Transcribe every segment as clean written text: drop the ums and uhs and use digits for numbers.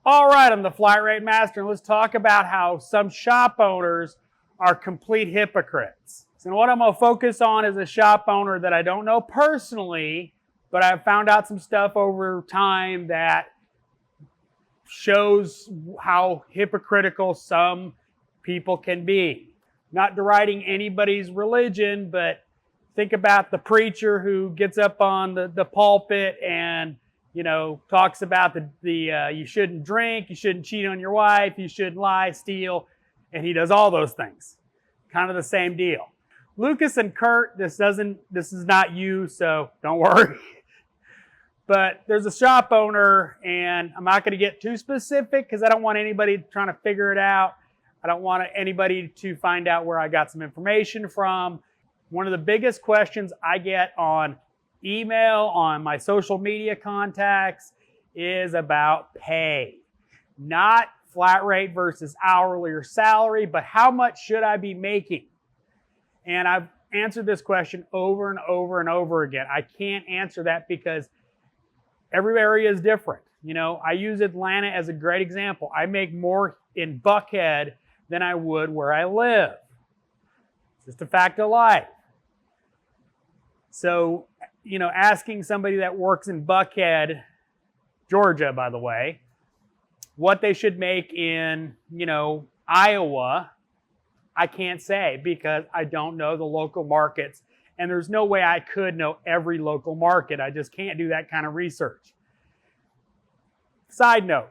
All right, I'm the Flat Rate Master, and let's talk about how some shop owners are complete hypocrites. So what I'm going to focus on is a shop owner that I don't know personally, but I've found out some stuff over time that shows how hypocritical some people can be. Not deriding anybody's religion, but think about the preacher who gets up on the pulpit and talks about the you shouldn't drink, you shouldn't cheat on your wife, you shouldn't lie, steal, and he does all those things. Kind of the same deal. Lucas and Kurt, this is not you, so don't worry. But there's a shop owner, and I'm not going to get too specific because I don't want anybody trying to figure it out. I don't want anybody to find out where I got some information from. One of the biggest questions I get on email, on my social media contacts, is about pay. Not flat rate versus hourly or salary, but how much should I be making? And I've answered this question over and over and over again. I can't answer that because every area is different. I use Atlanta as a great example. I make more in Buckhead than I would where I live. It's just a fact of life. So, asking somebody that works in Buckhead, Georgia, by the way, what they should make in, Iowa, I can't say because I don't know the local markets. And there's no way I could know every local market. I just can't do that kind of research. Side note,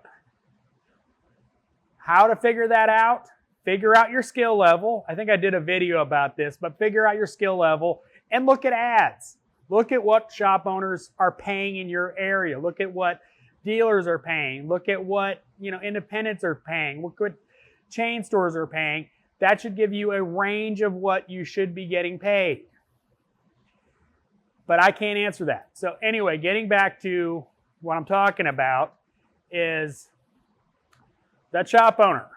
how to figure that out? Figure out your skill level. I think I did a video about this, but figure out your skill level and look at ads. Look at what shop owners are paying in your area. Look at what dealers are paying. Look at what independents are paying. Look what chain stores are paying. That should give you a range of what you should be getting paid. But I can't answer that. So anyway, getting back to what I'm talking about is that shop owner.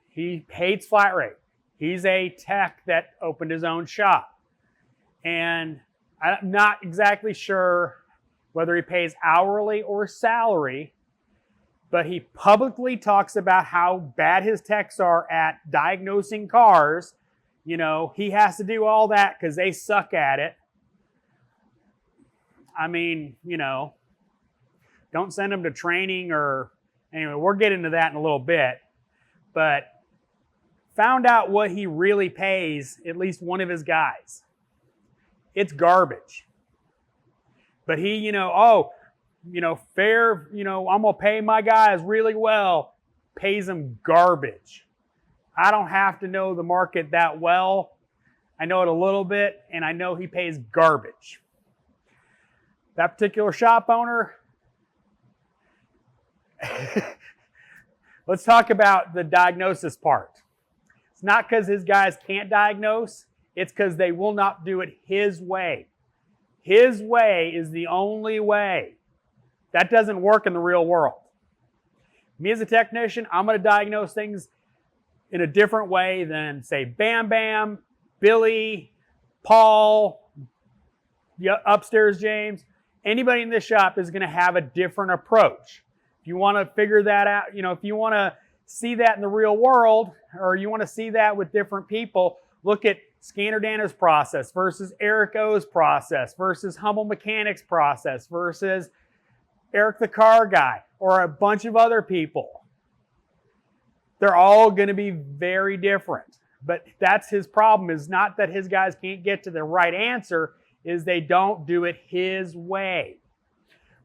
He hates flat rate. He's a tech that opened his own shop. And I'm not exactly sure whether he pays hourly or salary, but he publicly talks about how bad his techs are at diagnosing cars. He has to do all that because they suck at it. I mean, don't send them to training or, anyway, we'll get into that in a little bit. But found out what he really pays at least one of his guys. It's garbage. But he, fair, I'm going to pay my guys really well, pays them garbage. I don't have to know the market that well. I know it a little bit, and I know he pays garbage. That particular shop owner, let's talk about the diagnosis part. It's not because his guys can't diagnose. It's because they will not do it his way. His way is the only way. That doesn't work in the real world. Me as a technician, I'm going to diagnose things in a different way than, say, Bam Bam, Billy, Paul, upstairs James. Anybody in this shop is going to have a different approach. If you want to figure that out, if you want to see that in the real world, or you want to see that with different people, look at Scanner Dana's process versus Eric O's process versus Humble Mechanics process versus Eric the Car Guy or a bunch of other people. They're all going to be very different. But that's his problem, is not that his guys can't get to the right answer, is they don't do it his way.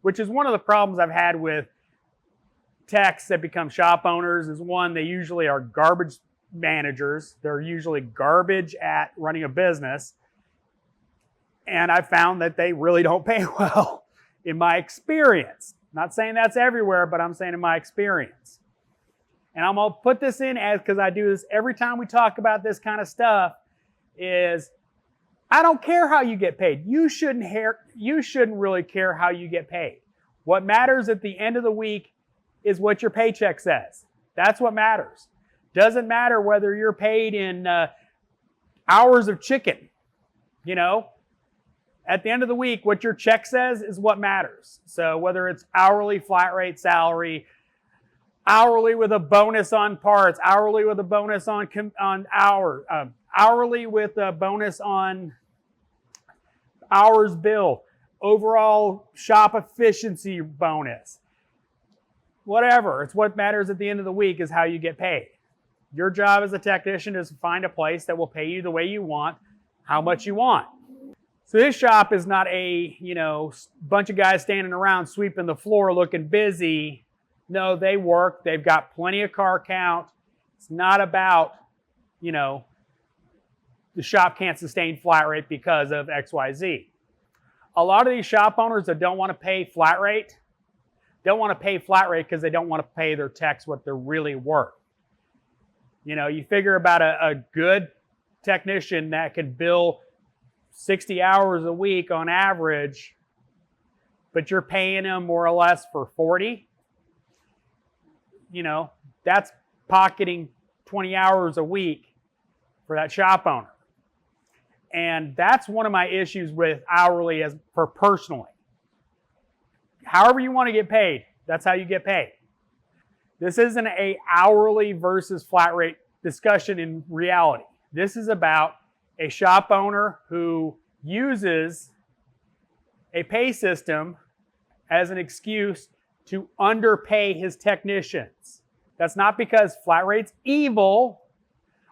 Which is one of the problems I've had with techs that become shop owners is, one, they usually are garbage managers. They're usually garbage at running a business. And I found that they really don't pay well in my experience. Not saying that's everywhere, but I'm saying in my experience. And I'm going to put this in as, because I do this every time we talk about this kind of stuff, is I don't care how you get paid. You shouldn't really care how you get paid. What matters at the end of the week is what your paycheck says. That's what matters. Doesn't matter whether you're paid in hours of chicken. At the end of the week, what your check says is what matters. So whether it's hourly, flat rate, salary, hourly with a bonus on parts, hourly with a bonus on hours, hourly with a bonus on hours billed, overall shop efficiency bonus, whatever. It's what matters at the end of the week is how you get paid. Your job as a technician is to find a place that will pay you the way you want, how much you want. So this shop is not a, bunch of guys standing around sweeping the floor looking busy. No, they work. They've got plenty of car count. It's not about, the shop can't sustain flat rate because of XYZ. A lot of these shop owners that don't want to pay flat rate, don't want to pay flat rate because they don't want to pay their techs what they're really worth. You figure about a good technician that can bill 60 hours a week on average, but you're paying them more or less for 40. That's pocketing 20 hours a week for that shop owner. And that's one of my issues with hourly for personally. However you want to get paid, that's how you get paid. This isn't a hourly versus flat rate discussion in reality. This is about a shop owner who uses a pay system as an excuse to underpay his technicians. That's not because flat rate's evil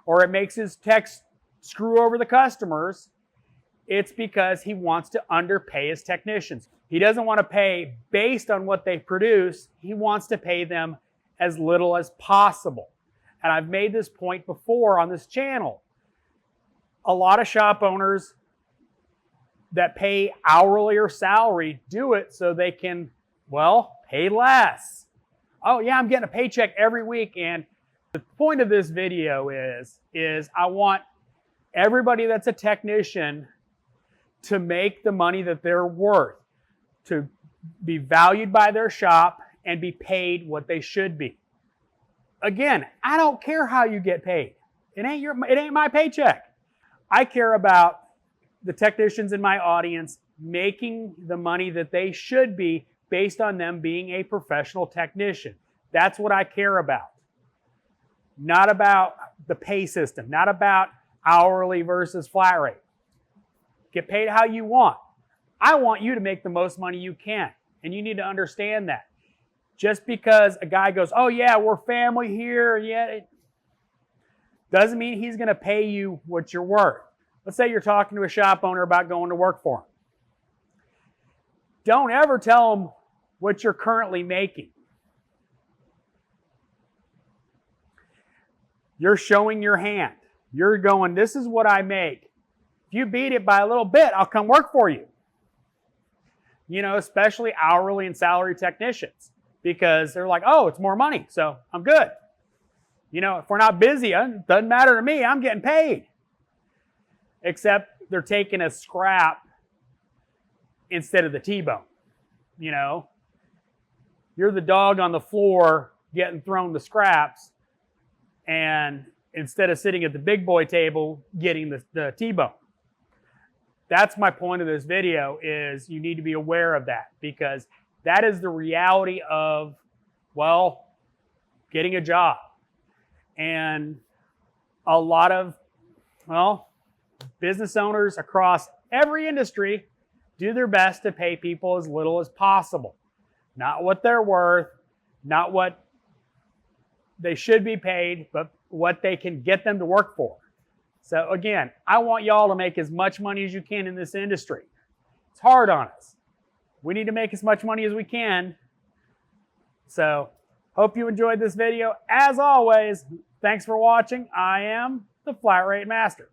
or it makes his techs screw over the customers. It's because he wants to underpay his technicians. He doesn't want to pay based on what they produce. He wants to pay them as little as possible. And I've made this point before on this channel. A lot of shop owners that pay hourly or salary do it so they can, pay less. Oh yeah, I'm getting a paycheck every week. And the point of this video is I want everybody that's a technician to make the money that they're worth, to be valued by their shop and be paid what they should be. Again, I don't care how you get paid. It ain't my paycheck. I care about the technicians in my audience making the money that they should be based on them being a professional technician. That's what I care about. Not about the pay system, not about hourly versus flat rate. Get paid how you want. I want you to make the most money you can, and you need to understand that. Just because a guy goes, oh yeah, we're family here, it doesn't mean he's going to pay you what you're worth. Let's say you're talking to a shop owner about going to work for him. Don't ever tell him what you're currently making. You're showing your hand. You're going, this is what I make. If you beat it by a little bit, I'll come work for you. Especially hourly and salary technicians, because they're like, oh, it's more money, so I'm good. If we're not busy, it doesn't matter to me, I'm getting paid. Except they're taking a scrap instead of the T-bone. You're the dog on the floor getting thrown the scraps, and instead of sitting at the big boy table getting the T-bone. That's my point of this video, is you need to be aware of that, because that is the reality of, getting a job. And a lot of, business owners across every industry do their best to pay people as little as possible. Not what they're worth, not what they should be paid, but what they can get them to work for. So again, I want y'all to make as much money as you can in this industry. It's hard on us. We need to make as much money as we can. So hope you enjoyed this video. As always, thanks for watching. I am the Flat Rate Master.